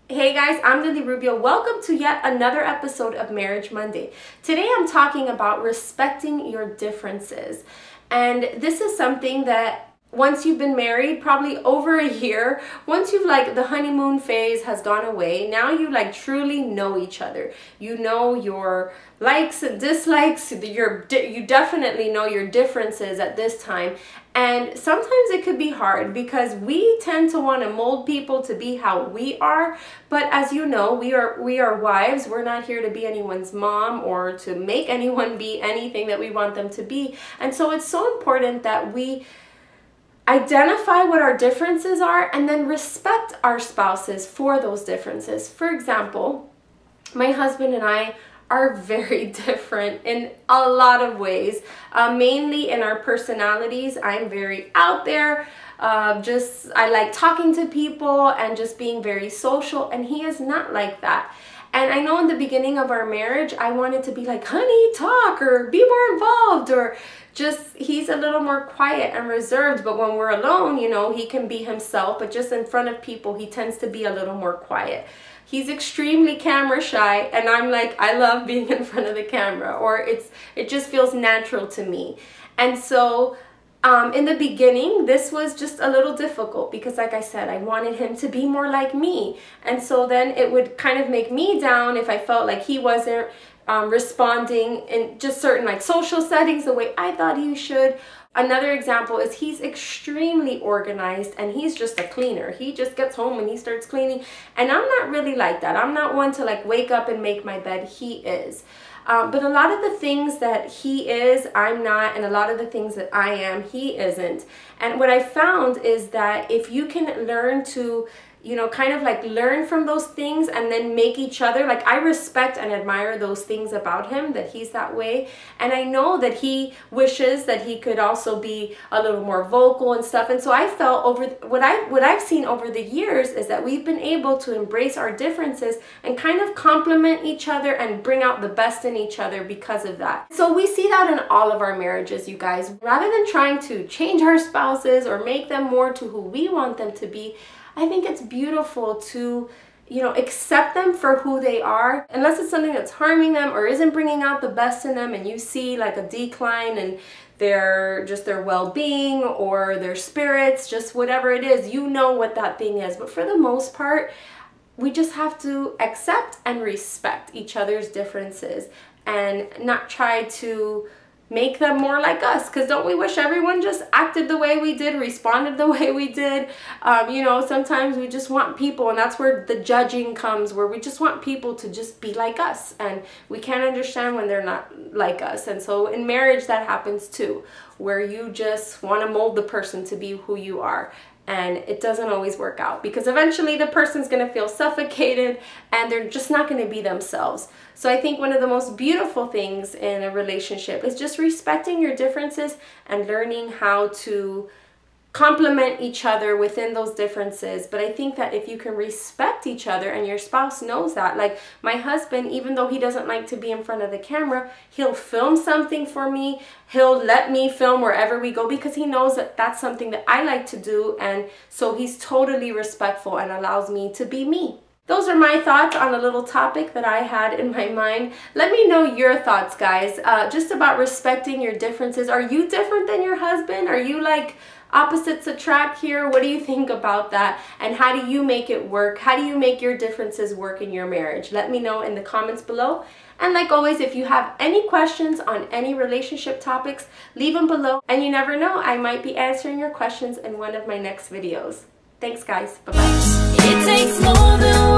Hey guys, I'm Rubio. Welcome to yet another episode of Marriage Monday. Today I'm talking about respecting your differences. And this is something that once you've been married, probably over a year, once you've the honeymoon phase has gone away, now you truly know each other. You know your likes and dislikes, you definitely know your differences at this time. And sometimes it could be hard because we tend to want to mold people to be how we are. But as you know, we are wives. We're not here to be anyone's mom or to make anyone be anything that we want them to be. And so it's so important that we identify what our differences are and then respect our spouses for those differences. For example, my husband and I are very different in a lot of ways, mainly in our personalities. I'm very out there, I like talking to people and just being very social, and he is not like that. And I know in the beginning of our marriage, I wanted to be like, honey, talk, or be more involved, or he's a little more quiet and reserved. But when we're alone, he can be himself, but just in front of people, he tends to be a little more quiet. He's extremely camera shy, and I'm like, I love being in front of the camera, or it just feels natural to me. And so in the beginning, this was just a little difficult because, like I said, I wanted him to be more like me. And so then it would kind of make me down if I felt like he wasn't responding in just certain social settings the way I thought he should. Another example is he's extremely organized and he's just a cleaner. He just gets home and he starts cleaning. And I'm not really like that. I'm not one to wake up and make my bed. He is. But a lot of the things that he is, I'm not, and a lot of the things that I am, he isn't. And what I found is that if you can learn to learn from those things and then make each other, I respect and admire those things about him, that he's that way. And I know that he wishes that he could also be a little more vocal and stuff. And so I felt what I've seen over the years is that we've been able to embrace our differences and kind of complement each other and bring out the best in each other because of that. So we see that in all of our marriages, you guys. Rather than trying to change our spouses or make them more to who we want them to be, I think it's beautiful to, accept them for who they are, unless it's something that's harming them or isn't bringing out the best in them, and you see a decline in their well-being or their spirits, just whatever it is, what that thing is. But for the most part, we just have to accept and respect each other's differences and not try to make them more like us, because don't we wish everyone just acted the way we did, responded the way we did? Sometimes we just want people, and that's where the judging comes, where we just want people to just be like us, and we can't understand when they're not like us. And so in marriage that happens too, where you just want to mold the person to be who you are. And it doesn't always work out because eventually the person's going to feel suffocated and they're just not going to be themselves. So I think one of the most beautiful things in a relationship is just respecting your differences and learning how to complement each other within those differences. But I think that if you can respect each other and your spouse knows that, like my husband, even though he doesn't like to be in front of the camera, he'll film something for me. He'll let me film wherever we go because he knows that that's something that I like to do. And so he's totally respectful and allows me to be me. Those are my thoughts on a little topic that I had in my mind. Let me know your thoughts, guys, just about respecting your differences. Are you different than your husband? Are you opposites attract here? What do you think about that? And how do you make it work? How do you make your differences work in your marriage? Let me know in the comments below. And like always, if you have any questions on any relationship topics, leave them below. And you never know, I might be answering your questions in one of my next videos. Thanks, guys. Bye-bye. It takes more than